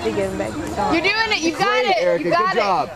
to give back to God. You're doing it. You got it. Erica, You got good job.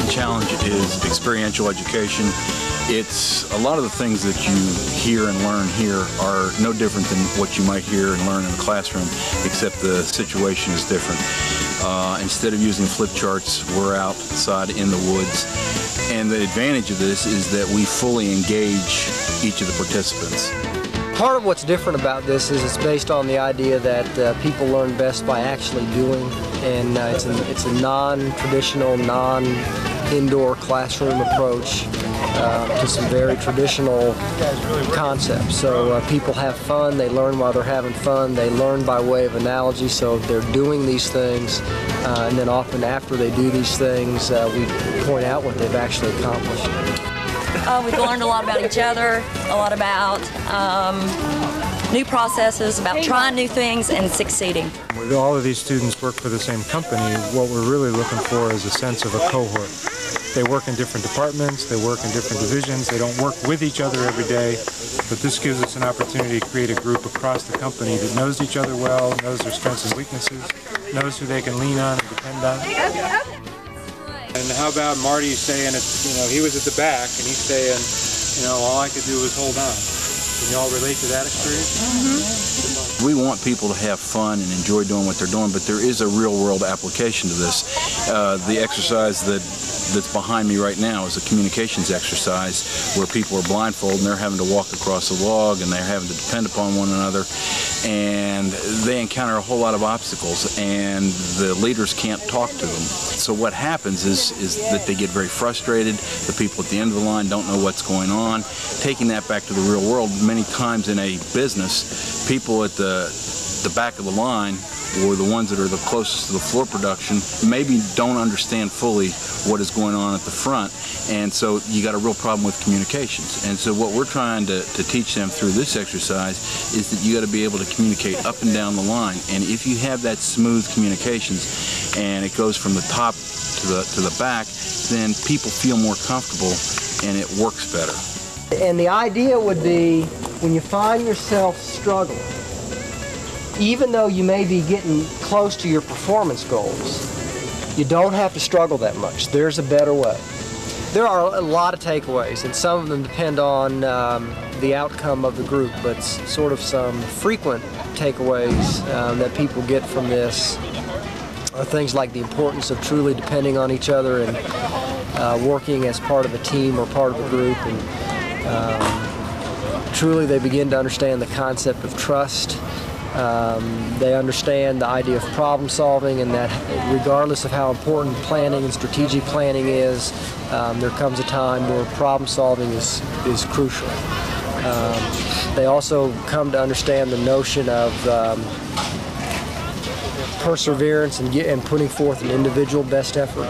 Challenge is experiential education. It's a lot of the things that you hear and learn here are no different than what you might hear and learn in the classroom, except the situation is different. Instead of using flip charts, we're outside in the woods, and the advantage of this is that we fully engage each of the participants. Part of what's different about this is it's based on the idea that people learn best by actually doing, and it's a non-traditional, non-indoor classroom approach to some very traditional concepts. So people have fun, they learn while they're having fun, they learn by way of analogy, so they're doing these things, and then often after they do these things, we point out what they've actually accomplished. We've learned a lot about each other, a lot about new processes, about trying new things and succeeding. With all of these students work for the same company, what we're really looking for is a sense of a cohort. They work in different departments, they work in different divisions, they don't work with each other every day, but this gives us an opportunity to create a group across the company that knows each other well, knows their strengths and weaknesses, knows who they can lean on and depend on. And how about Marty saying, he was at the back and he's saying, all I could do was hold on. Can you all relate to that experience? Mm-hmm. We want people to have fun and enjoy doing what they're doing, but there is a real-world application to this. The exercise that's behind me right now is a communications exercise where people are blindfolded and they're having to walk across a log and they're having to depend upon one another, and they encounter a whole lot of obstacles and the leaders can't talk to them. So what happens is that they get very frustrated. The people at the end of the line don't know what's going on. Taking that back to the real world, many times in a business, people at the back of the line, or the ones that are the closest to the floor production, maybe don't understand fully what is going on at the front, and so you got a real problem with communications. And so what we're trying to teach them through this exercise is that you got to be able to communicate up and down the line, and if you have that smooth communications and it goes from the top to the back, then people feel more comfortable and it works better. And the idea would be, when you find yourself struggling, even though you may be getting close to your performance goals, you don't have to struggle that much. There's a better way. There are a lot of takeaways, and some of them depend on the outcome of the group, but sort of some frequent takeaways that people get from this are things like the importance of truly depending on each other and working as part of a team or part of a group. And truly they begin to understand the concept of trust. They understand the idea of problem solving, and that regardless of how important planning and strategic planning is, there comes a time where problem solving is crucial. They also come to understand the notion of perseverance and putting forth an individual best effort.